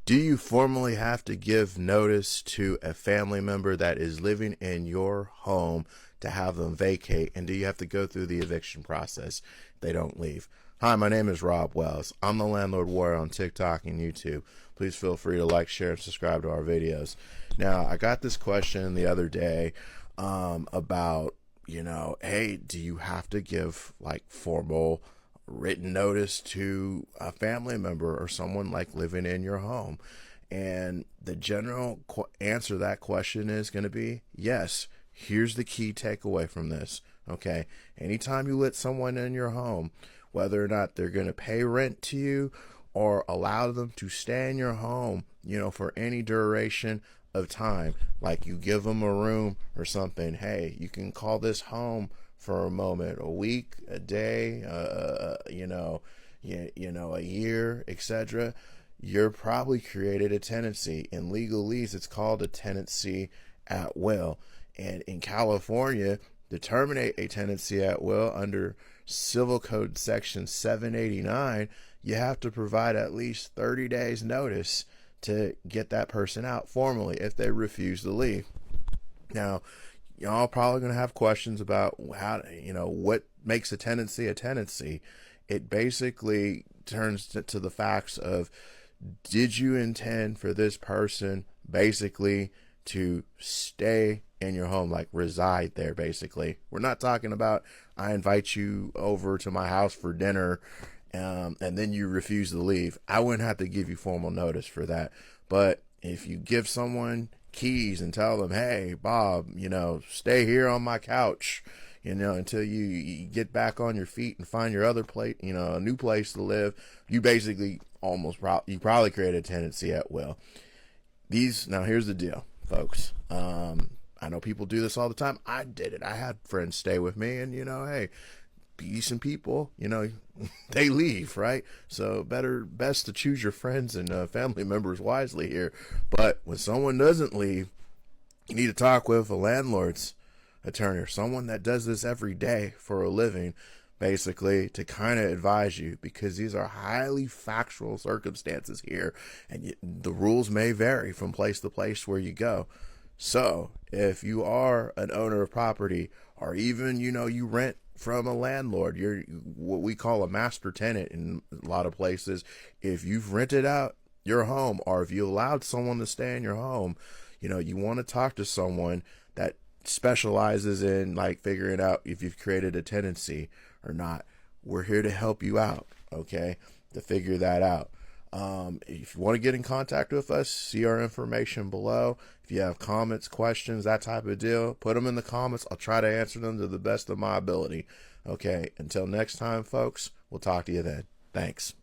Do you formally have to give notice to a family member that is living in your home to have them vacate? And do you have to go through the eviction process if they don't leave? Hi, my name is Rob Wells. I'm the Landlord Warrior on TikTok and YouTube. Please feel free to like, share, and subscribe to our videos. Now, I got this question the other day about, hey, do you have to give like formal written notice to a family member or someone like living in your home? And the general answer to that question is going to be yes. Here's the key takeaway from this. Okay. Anytime you let someone in your home, whether or not they're going to pay rent to you or allow them to stay in your home, for any duration of time, like you give them a room or something, hey, you can call this home for a moment, a week, a day, a year, etc. You're probably created a tenancy. In legalese, it's called a tenancy at will. And in California, to terminate a tenancy at will under Civil Code Section 789, you have to provide at least 30 days notice to get that person out formally if they refuse to leave. Now, y'all probably going to have questions about what makes a tenancy a tenancy. It basically turns to the facts of, did you intend for this person basically to stay in your home, like reside there basically? We're not talking about I invite you over to my house for dinner and then you refuse to leave. I wouldn't have to give you formal notice for that. But if you give someone keys and tell them, hey, Bob, stay here on my couch, until you get back on your feet and find your other place, a new place to live, you basically you probably create a tenancy at will. Now here's the deal, folks. I know people do this all the time. I did it. I had friends stay with me, and hey, decent people, they leave, right? So best to choose your friends and family members wisely here. But when someone doesn't leave, you need to talk with a landlord's attorney or someone that does this every day for a living, basically, to kind of advise you, because these are highly factual circumstances here, and the rules may vary from place to place where you go. So if you are an owner of property, or even you rent from a landlord, you're what we call a master tenant in a lot of places. If you've rented out your home, or if you allowed someone to stay in your home, you want to talk to someone that specializes in like figuring out if you've created a tenancy or not. We're here to help you out, okay, to figure that out. If you want to get in contact with us, see our information below. If you have comments, questions, that type of deal, put them in the comments. I'll try to answer them to the best of my ability. Okay, until next time, folks, we'll talk to you then. Thanks.